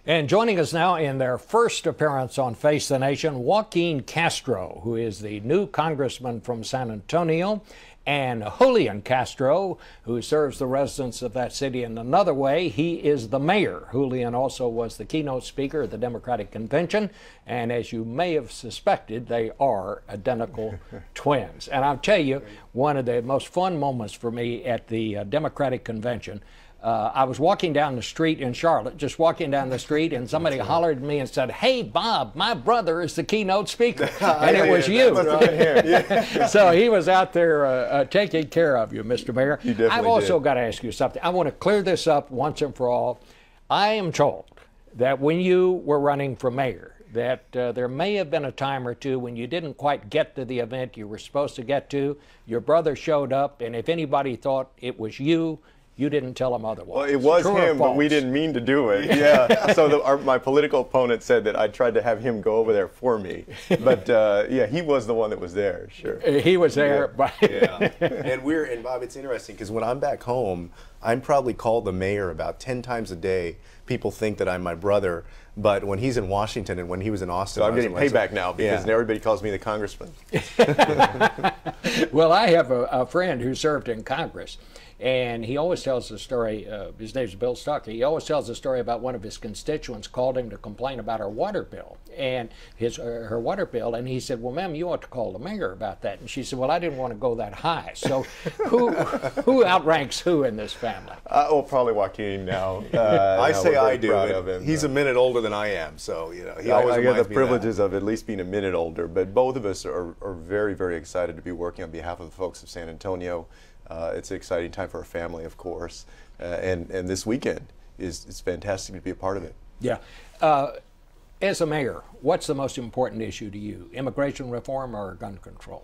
And joining us now in their first appearance on Face the Nation, Joaquin Castro, who is the new congressman from San Antonio, and Julian Castro, who serves the residents of that city in another way. He is the mayor. Julian also was the keynote speaker at the Democratic Convention, and as you may have suspected, they are identical twins. And I'll tell you, one of the most fun moments for me at the Democratic Convention, I was walking down the street in Charlotte, just walking down the street, and somebody hollered at me and said, "Hey, Bob, my brother is the keynote speaker." And it was you. So he was out there taking care of you, Mr. Mayor. I've also got to ask you something. I want to clear this up once and for all. I am told that when you were running for mayor, that there may have been a time or two when you didn't quite get to the event you were supposed to get to. Your brother showed up, and if anybody thought it was you, you didn't tell him otherwise. Well, it was him, but we didn't mean to do it. Yeah. So my political opponent said that I tried to have him go over there for me. But yeah, he was the one that was there, sure. He was there. Yeah. And Bob, it's interesting because when I'm back home, I'm probably called the mayor about 10 times a day. People think that I'm my brother, but when he's in Washington and when he was in Austin, so I'm getting payback now because everybody calls me the congressman. Well, I have a friend who served in Congress, and he always tells the story, his name's Bill Stuckey, he always tells the story about one of his constituents called him to complain about her water bill, and her water bill, and he said, "Well, ma'am, you ought to call the mayor about that." And she said, "Well, I didn't want to go that high." So who outranks who in this family? Well, probably Joaquin now. I say I do. He's a minute older than I am, so you know. He always I get the privileges of at least being a minute older, but both of us are very, very excited to be working on behalf of the folks of San Antonio. It's an exciting time for our family, of course, and this weekend is fantastic to be a part of it. Yeah. As a mayor, what's the most important issue to you, immigration reform or gun control?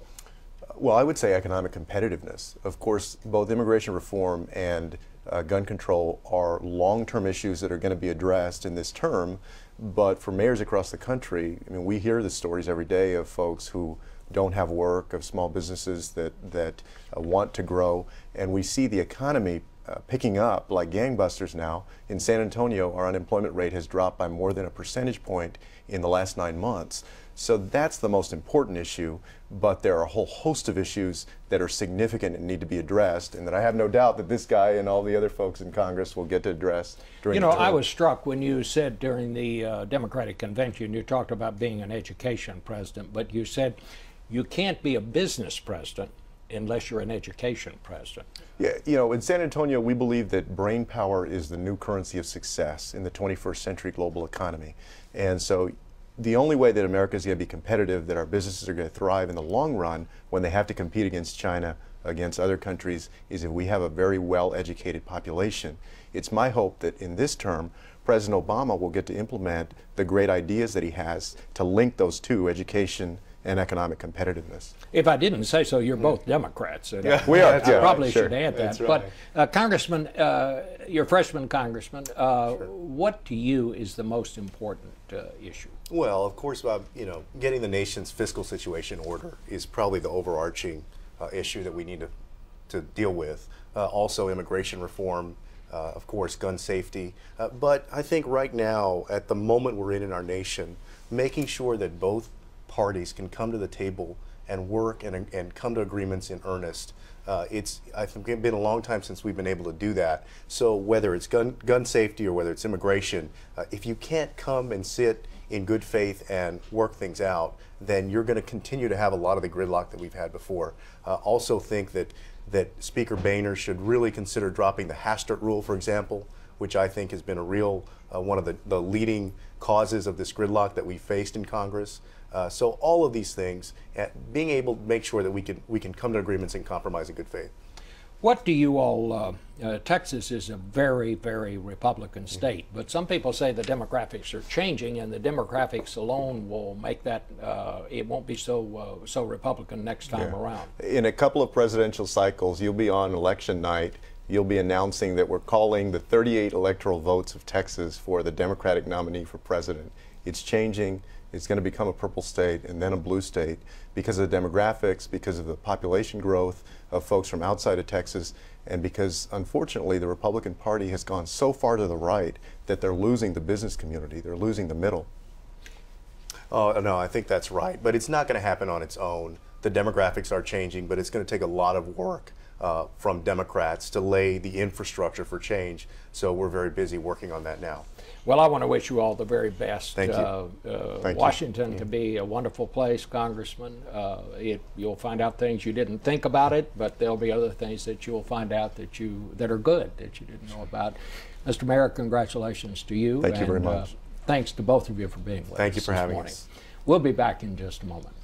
Well, I would say economic competitiveness. Of course, both immigration reform and gun control are long-term issues that are going to be addressed in this term, but for mayors across the country, I mean, we hear the stories every day of folks who don't have work, of small businesses that want to grow, and we see the economy picking up like gangbusters now. In San Antonio, our unemployment rate has dropped by more than a percentage point in the last 9 months. So that's the most important issue, but there are a whole host of issues that are significant and need to be addressed, and that I have no doubt that this guy and all the other folks in Congress will get to address during the term. I was struck when you said during the Democratic Convention, you talked about being an education president, but you said you can't be a business president unless you're an education president. Yeah, you know, in San Antonio, we believe that brain power is the new currency of success in the 21st century global economy. And so the only way that America is going to be competitive, that our businesses are going to thrive in the long run when they have to compete against China, against other countries, is if we have a very well-educated population. It's my hope that in this term, President Obama will get to implement the great ideas that he has to link those two, education and economic competitiveness. If I didn't say so, you're both Democrats. Yeah, we are. I probably should add that. That's right. But Congressman, you're freshman congressman. What to you is the most important issue? Well, of course, Bob, you know, getting the nation's fiscal situation in order is probably the overarching issue that we need to deal with. Also, immigration reform, of course, gun safety. But I think right now, at the moment we're in our nation, making sure that both parties can come to the table and work and come to agreements in earnest. I think it's been a long time since we've been able to do that. So whether it's gun safety or whether it's immigration, if you can't come and sit in good faith and work things out, then you're going to continue to have a lot of the gridlock that we've had before. Also think that Speaker Boehner should really consider dropping the Hastert rule, for example, which I think has been a real one of the leading causes of this gridlock that we faced in Congress. So all of these things, being able to make sure that we can come to agreements and compromise in good faith. What do you all, Texas is a very, very Republican state, but some people say the demographics are changing, and the demographics alone will make that, it won't be so Republican next time around. In a couple of presidential cycles, you'll be on election night you'll be announcing that we're calling the 38 electoral votes of Texas for the Democratic nominee for president. It's changing. It's going to become a purple state and then a blue state because of the demographics, because of the population growth of folks from outside of Texas, and because, unfortunately, the Republican Party has gone so far to the right that they're losing the business community. They're losing the middle. Oh, no, I think that's right. But it's not going to happen on its own. The demographics are changing, but it's going to take a lot of work from Democrats to lay the infrastructure for change. So we're very busy working on that now. Well, I want to wish you all the very best. Thank you. Washington can be a wonderful place, Congressman. You'll find out things you didn't think about it, but there'll be other things that you'll find out that are good that you didn't know about. Mr. Mayor, congratulations to you. Thank you very much. Thanks to both of you for being with us. Thank you for this having morning. us. We'll be back in just a moment.